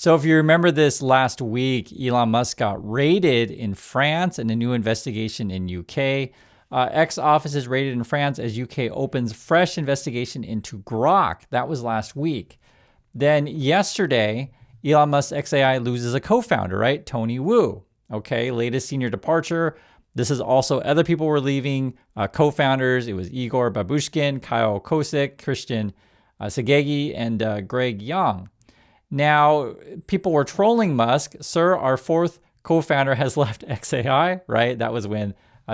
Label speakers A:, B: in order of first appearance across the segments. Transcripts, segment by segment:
A: So if you remember this last week, Elon Musk got raided in France in a new investigation in UK. X office is raided in France as UK opens fresh investigation into Grok. That was last week. Then yesterday, Elon Musk's XAI loses a co-founder, right? Tony Wu. Okay, latest senior departure. This is also other people were leaving, co-founders. It was Igor Babushkin, Kyle Kosick, Christian Segegi, and Greg Young. Now, people were trolling Musk. Sir, our fourth co-founder has left XAI, right? That was when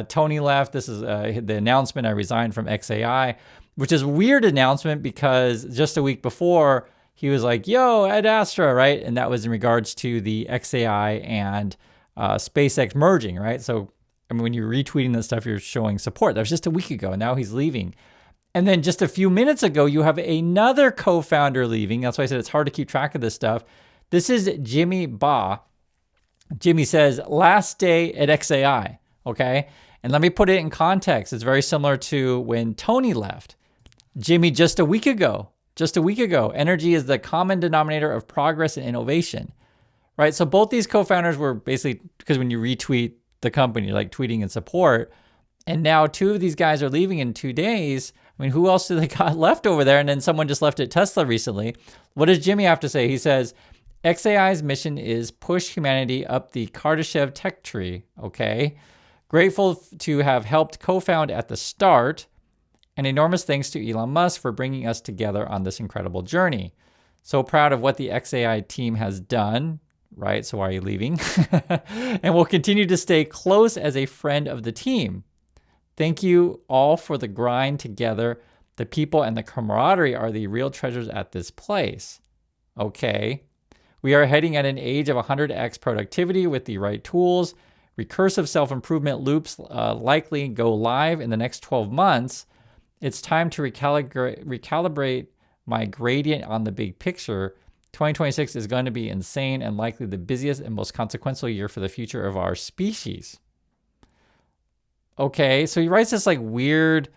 A: Tony left. This is the announcement. I resigned from XAI, which is a weird announcement because just a week before, he was like, yo, Ad Astra, right? And that was in regards to the XAI and SpaceX merging, right? So, I mean, when you're retweeting this stuff, you're showing support. That was just a week ago. And now he's leaving. And then just a few minutes ago, you have another co-founder leaving. That's why I said it's hard to keep track of this stuff. This is Jimmy Ba. Jimmy says, last day at XAI, okay? And let me put it in context. It's very similar to when Tony left. Jimmy, just a week ago, energy is the common denominator of progress and innovation, right? So both these co-founders were basically, because when you retweet the company, like tweeting in support, and now two of these guys are leaving in 2 days. I mean, who else do they got left over there? And then someone just left at Tesla recently. What does Jimmy have to say? He says, XAI's mission is push humanity up the Kardashev tech tree, okay? Grateful to have helped co-found at the start, and enormous thanks to Elon Musk for bringing us together on this incredible journey. So proud of what the XAI team has done, right? So why are you leaving? And we'll continue to stay close as a friend of the team. Thank you all for the grind together. The people and the camaraderie are the real treasures at this place. Okay. We are heading at an age of 100x productivity with the right tools. Recursive self-improvement loops likely go live in the next 12 months. It's time to recalibrate my gradient on the big picture. 2026 is going to be insane and likely the busiest and most consequential year for the future of our species. Okay, so he writes this like weird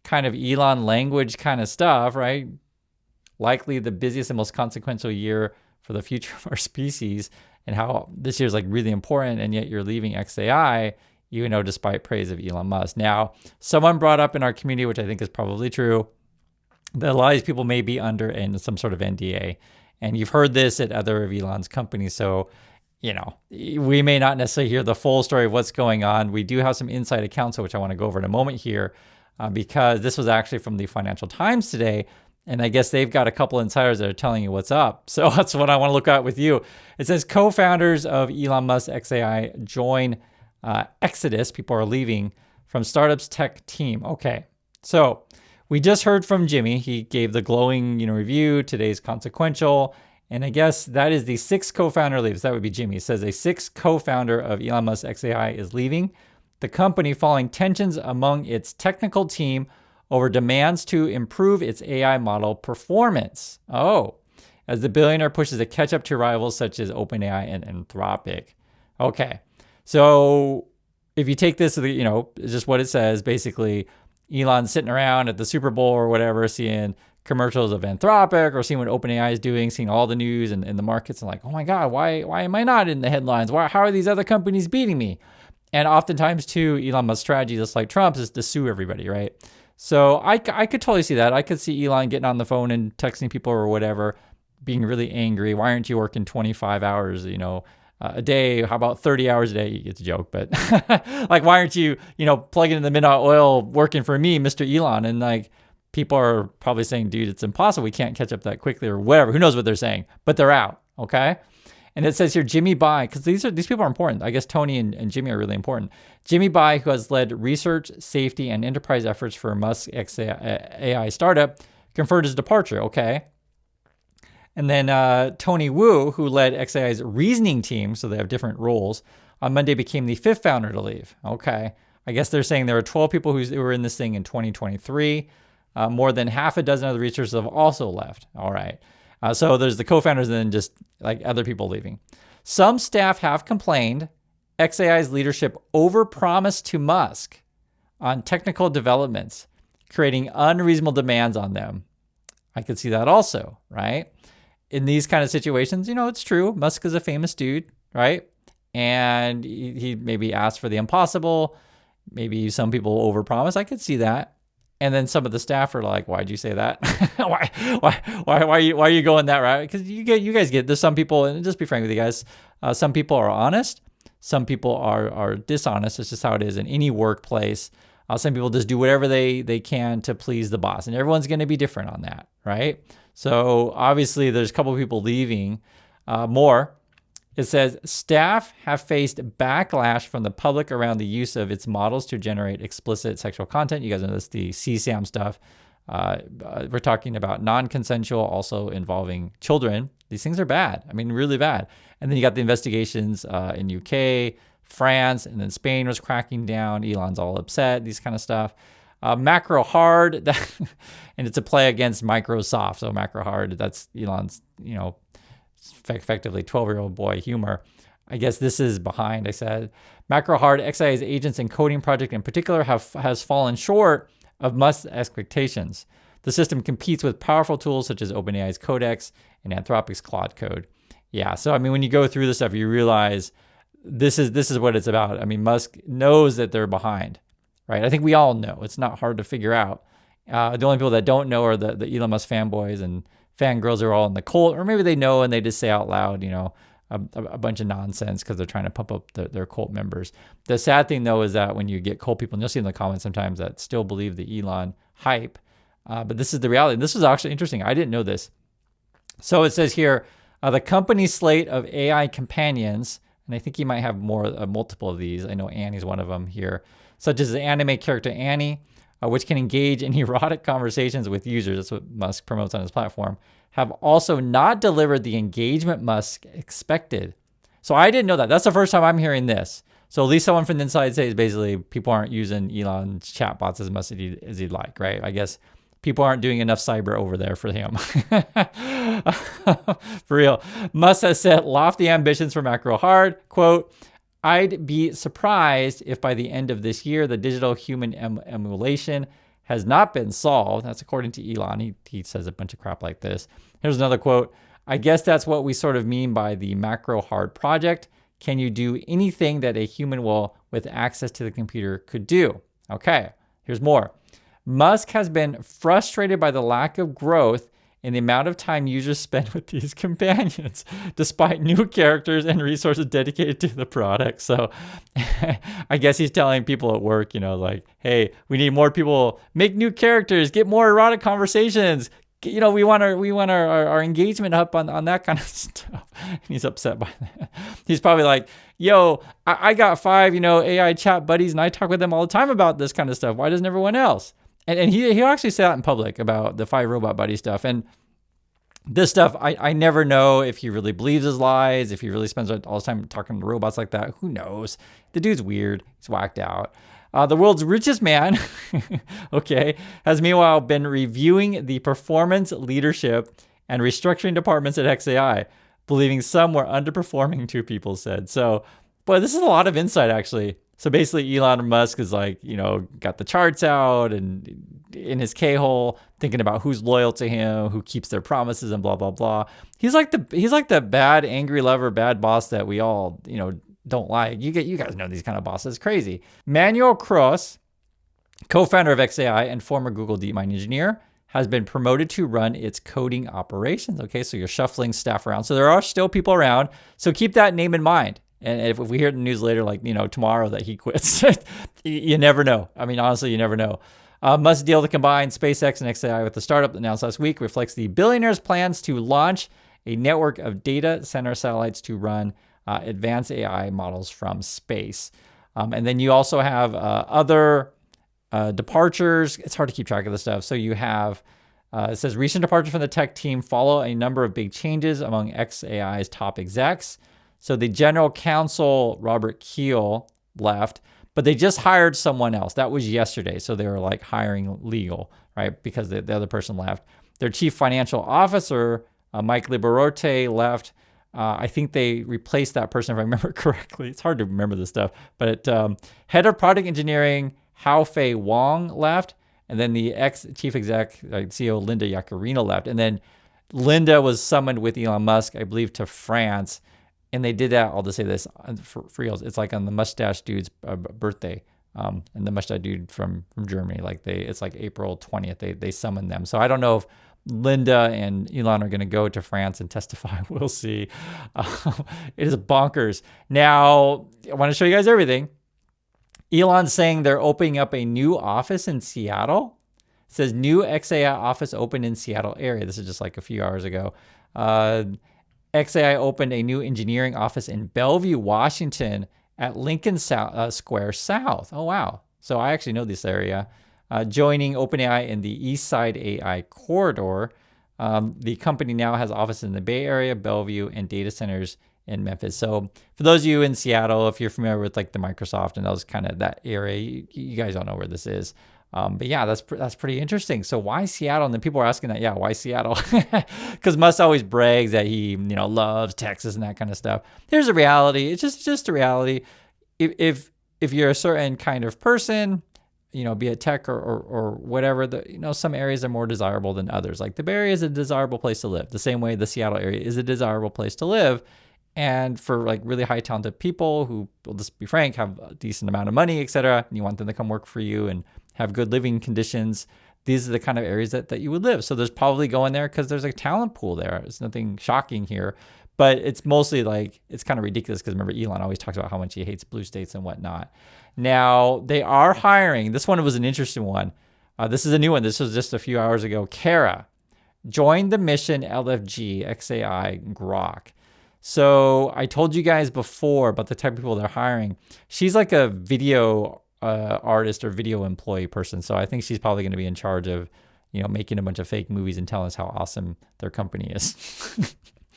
A: kind of Elon language kind of stuff, right? Likely the busiest and most consequential year for the future of our species, and how this year is like really important, and yet you're leaving XAI, even though despite praise of Elon Musk. Now, someone brought up in our community, which I think is probably true, that a lot of these people may be under some sort of NDA. And you've heard this at other of Elon's companies, so you know, we may not necessarily hear the full story of what's going on. We do have some inside accounts, which I want to go over in a moment here, because this was actually from the Financial Times today. And I guess they've got a couple insiders that are telling you what's up. So that's what I want to look at with you. It says co-founders of Elon Musk XAI join Exodus. People are leaving from startups tech team. Okay. So we just heard from Jimmy. He gave the glowing, review. Today's consequential. And I guess that is the sixth co-founder leaves. That would be Jimmy. It says a sixth co-founder of Elon Musk XAI is leaving the company following tensions among its technical team over demands to improve its AI model performance. Oh, as the billionaire pushes to catch up to rivals such as OpenAI and Anthropic. Okay, so if you take this, just what it says, basically Elon's sitting around at the Super Bowl or whatever, seeing commercials of Anthropic or seeing what OpenAI is doing, seeing all the news and the markets, and like, oh my God, why am I not in the headlines? How are these other companies beating me? And oftentimes too, Elon Musk's strategy, just like Trump's, is to sue everybody, right? So I could totally see that. I could see Elon getting on the phone and texting people or whatever, being really angry. Why aren't you working 25 hours, a day? How about 30 hours a day? It's a joke, but like, why aren't you, plugging in the midnight oil working for me, Mr. Elon? And like, people are probably saying, dude, it's impossible. We can't catch up that quickly or whatever. Who knows what they're saying, but they're out. Okay. And it says here, Jimmy Bai, because these people are important. I guess Tony and Jimmy are really important. Jimmy Bai, who has led research, safety, and enterprise efforts for Musk AI startup, confirmed his departure. Okay. And then Tony Wu, who led XAI's reasoning team, so they have different roles, on Monday became the fifth founder to leave. Okay. I guess they're saying there were 12 people who were in this thing in 2023. More than half a dozen other researchers have also left. All right. So there's the co-founders and then just like other people leaving. Some staff have complained XAI's leadership overpromised to Musk on technical developments, creating unreasonable demands on them. I could see that also, right? in these kind of situations, it's true. Musk is a famous dude, right? And he maybe asked for the impossible. Maybe some people overpromise. I could see that. And then some of the staff are like, "Why'd you say that? why are you going that route?" Because you guys get there's some people, and just be frank with you guys, some people are honest, some people are dishonest. It's just how it is in any workplace. Some people just do whatever they can to please the boss, and everyone's going to be different on that, right? So obviously, there's a couple of people leaving. More. It says, staff have faced backlash from the public around the use of its models to generate explicit sexual content. You guys know this, the CSAM stuff. We're talking about non-consensual, also involving children. These things are bad. I mean, really bad. And then you got the investigations in UK, France, and then Spain was cracking down. Elon's all upset, these kind of stuff. Macro hard, and it's a play against Microsoft. So macro hard, that's Elon's, effectively 12-year-old boy humor. I guess this is behind, I said. Macro hard, XAI's agents and coding project in particular has fallen short of Musk's expectations. The system competes with powerful tools such as OpenAI's Codex and Anthropic's Claude Code. Yeah, so I mean, when you go through this stuff, you realize this is what it's about. I mean, Musk knows that they're behind, right? I think we all know. It's not hard to figure out. The only people that don't know are the Elon Musk fanboys and fangirls are all in the cult, or maybe they know and they just say out loud, a bunch of nonsense because they're trying to pump up their cult members. The sad thing, though, is that when you get cult people, and you'll see in the comments sometimes that still believe the Elon hype, but this is the reality. And this is actually interesting. I didn't know this. So it says here, the company's slate of AI companions, and I think he might have multiple of these. I know Annie's one of them here, such as the anime character Annie, which can engage in erotic conversations with users. That's what Musk promotes on his platform, have also not delivered the engagement Musk expected. So I didn't know that. That's the first time I'm hearing this. So at least someone from the inside says basically people aren't using Elon's chatbots as much as he'd like, right? I guess people aren't doing enough cyber over there for him. For real. Musk has set lofty ambitions for macro hard. Quote, I'd be surprised if by the end of this year, the digital human emulation has not been solved. That's according to Elon. He says a bunch of crap like this. Here's another quote. I guess that's what we sort of mean by the macro hard project. Can you do anything that a human will with access to the computer could do? Okay, here's more. Musk has been frustrated by the lack of growth in the amount of time users spend with these companions, despite new characters and resources dedicated to the product. So I guess he's telling people at work, like, hey, we need more people, make new characters, get more erotic conversations. We want our engagement up on that kind of stuff. And he's upset by that. He's probably like, yo, I got 5, AI chat buddies, and I talk with them all the time about this kind of stuff. Why doesn't everyone else? And he actually said that in public about the 5 robot buddy stuff. And this stuff, I never know if he really believes his lies, if he really spends all his time talking to robots like that. Who knows? The dude's weird. He's whacked out. The world's richest man, okay, has meanwhile been reviewing the performance, leadership, and restructuring departments at XAI, believing some were underperforming, 2 people said. So, boy, this is a lot of insight, actually. So basically, Elon Musk is like, got the charts out and in his K-hole, thinking about who's loyal to him, who keeps their promises, and blah blah blah. He's like the bad, angry lover, bad boss that we all, don't like. You guys know these kind of bosses. Crazy. Manuel Cross, co-founder of XAI and former Google DeepMind engineer, has been promoted to run its coding operations. Okay, so you're shuffling staff around. So there are still people around. So keep that name in mind. And if we hear the news later, like, tomorrow that he quits, you never know. I mean, honestly, you never know. Musk's deal to combine SpaceX and XAI with the startup announced last week reflects the billionaire's plans to launch a network of data center satellites to run advanced AI models from space. And then you also have other departures. It's hard to keep track of this stuff. So you have, it says, recent departures from the tech team follow a number of big changes among XAI's top execs. So the general counsel, Robert Keel, left, but they just hired someone else. That was yesterday. So they were like hiring legal, right? Because the other person left. Their chief financial officer, Mike Liberote, left. I think they replaced that person, if I remember correctly. It's hard to remember this stuff. But head of product engineering, Hao Fei Wong, left. And then the ex-chief exec, CEO Linda Yaccarino, left. And then Linda was summoned with Elon Musk, I believe, to France. And they did that, I'll just say this for reals. It's like on the mustache dude's birthday. And the mustache dude from Germany, it's like April 20th. They summoned them. So I don't know if Linda and Elon are going to go to France and testify. We'll see. It is bonkers. Now, I want to show you guys everything. Elon's saying they're opening up a new office in Seattle. It says new XAI office opened in Seattle area. This is just like a few hours ago. XAI opened a new engineering office in Bellevue, Washington at Lincoln Square South. Oh, wow. So I actually know this area. Joining OpenAI in the East Side AI corridor. The company now has offices in the Bay Area, Bellevue, and data centers in Memphis. So for those of you in Seattle, if you're familiar with like the Microsoft and those kind of that area, you guys don't know where this is. But yeah, that's pretty interesting. So why Seattle? And then people are asking that, yeah, why Seattle? Because Musk always brags that he, loves Texas and that kind of stuff. Here's the reality. It's just a reality. If you're a certain kind of person, be it tech or whatever, some areas are more desirable than others. Like the Bay Area is a desirable place to live. The same way the Seattle area is a desirable place to live. And for like really high talented people who, will just be frank, have a decent amount of money, et cetera, and you want them to come work for you and have good living conditions, these are the kind of areas that you would live. So there's probably going there because there's a talent pool there. There's nothing shocking here, but it's mostly like, it's kind of ridiculous because remember, Elon always talks about how much he hates blue states and whatnot. Now, they are hiring. This one was an interesting one. This is a new one. This was just a few hours ago. Kara joined the mission LFG XAI Grok. So I told you guys before about the type of people they're hiring. She's like a video artist or video employee person. So I think she's probably going to be in charge of, making a bunch of fake movies and telling us how awesome their company is.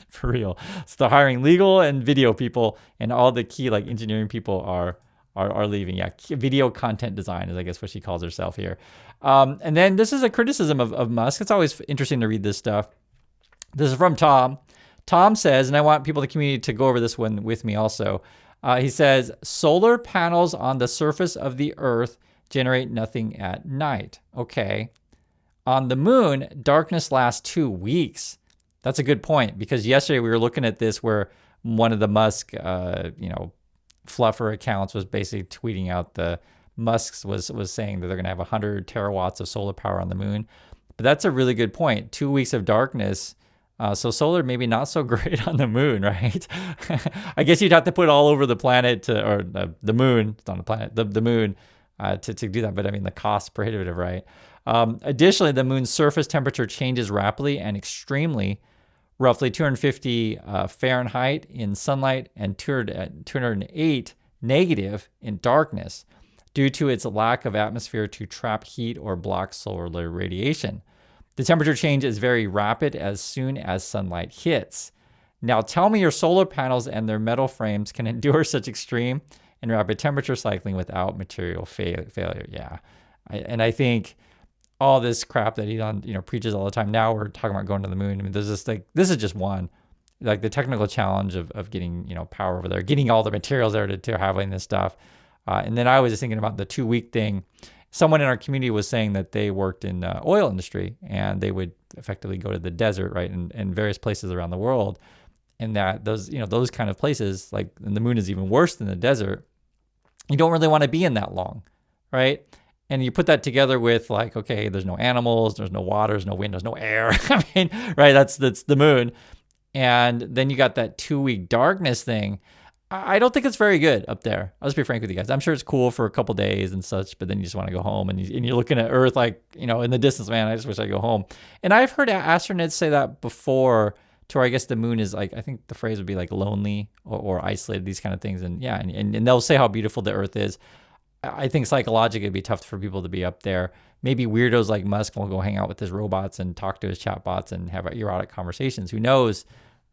A: For real. So they're hiring legal and video people, and all the key like engineering people are leaving. Yeah, video content design is I guess what she calls herself here. And then this is a criticism of Musk. It's always interesting to read this stuff. This is from Tom. Tom says, and I want people in the community to go over this one with me also. He says, solar panels on the surface of the Earth generate nothing at night. Okay. On the moon, darkness lasts 2 weeks. That's a good point because yesterday we were looking at this where one of the Musk, fluffer accounts was basically tweeting out Musk was saying that they're going to have 100 terawatts of solar power on the moon. But that's a really good point. 2 weeks of darkness. So solar maybe not so great on the moon, right? I guess you'd have to put it all over the planet or the moon. It's not a planet, the moon to do that. But I mean, the cost prohibitive, right? Additionally, the moon's surface temperature changes rapidly and extremely, roughly 250 Fahrenheit in sunlight and 208 negative in darkness due to its lack of atmosphere to trap heat or block solar radiation. The temperature change is very rapid as soon as sunlight hits. Now tell me your solar panels and their metal frames can endure such extreme and rapid temperature cycling without material failure. Yeah. I think all this crap that Elon, preaches all the time. Now we're talking about going to the moon. I mean, there's this this is just one, like the technical challenge of getting, power over there, getting all the materials there to having this stuff. And then I was just thinking about the 2 week thing. Someone in our community was saying that they worked in the oil industry and they would effectively go to the desert, right, and various places around the world. And that those kind of places, like, and the moon is even worse than the desert, you don't really want to be in that long, right? And you put that together with like, okay, there's no animals, there's no water, there's no wind, there's no air. I mean, right, that's the moon. And then you got that 2 week darkness thing. I don't think it's very good up there. I'll just be frank with you guys. I'm sure it's cool for a couple days and such, but then you just want to go home and you're looking at Earth like, in the distance, man, I just wish I'd go home. And I've heard astronauts say that before, to where I guess the moon is like, I think the phrase would be like lonely or isolated, these kind of things. And yeah, and they'll say how beautiful the Earth is. I think psychologically it'd be tough for people to be up there. Maybe weirdos like Musk will go hang out with his robots and talk to his chatbots and have erotic conversations. Who knows?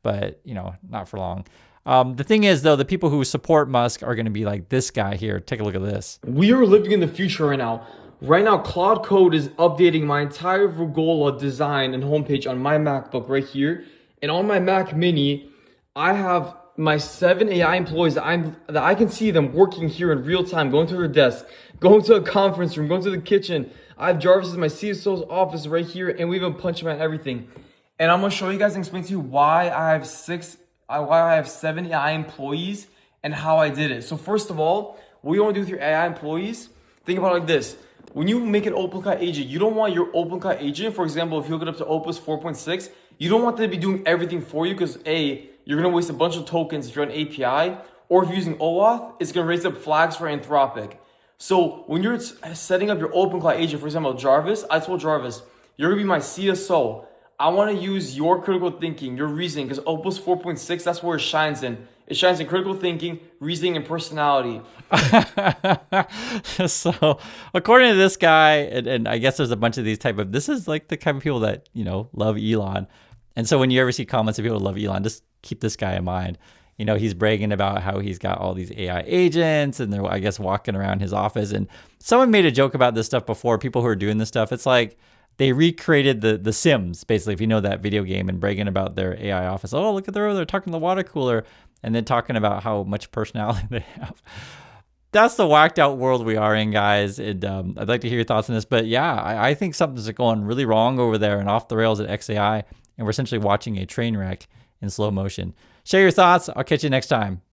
A: But, not for long. The thing is, though, the people who support Musk are going to be like this guy here. Take a look at this.
B: We are living in the future right now. Right now, Cloud Code is updating my entire Vergola design and homepage on my MacBook right here. And on my Mac Mini, I have my 7 AI employees that I can see them working here in real time, going to their desk, going to a conference room, going to the kitchen. I have Jarvis as my CSO's office right here, and we even punch him at everything. and I'm gonna show you guys and explain to you why I have 7 AI employees and how I did it. So first of all, what you want to do with your AI employees, think about it like this. When you make an OpenClaw agent, you don't want your OpenClaw agent, for example, if you hook it up to Opus 4.6, you don't want them to be doing everything for you because A, you're gonna waste a bunch of tokens if you're on API, or if you're using OAuth, it's gonna raise up flags for Anthropic. So when you're setting up your OpenClaw agent, for example, Jarvis, I told Jarvis, you're gonna be my CSO. I want to use your critical thinking, your reasoning, because Opus 4.6, that's where it shines in. It shines in critical thinking, reasoning, and personality.
A: So according to this guy, and I guess there's a bunch of these this is like the type of people that, love Elon. And so when you ever see comments of people who love Elon, just keep this guy in mind. He's bragging about how he's got all these AI agents and they're, I guess, walking around his office. And someone made a joke about this stuff before, people who are doing this stuff. It's like, they recreated the Sims, basically, if you know that video game, and bragging about their AI office. Oh, look at they're talking to the water cooler, and then talking about how much personality they have. That's the whacked out world we are in, guys. And I'd like to hear your thoughts on this. But yeah, I think something's going really wrong over there and off the rails at XAI, and we're essentially watching a train wreck in slow motion. Share your thoughts. I'll catch you next time.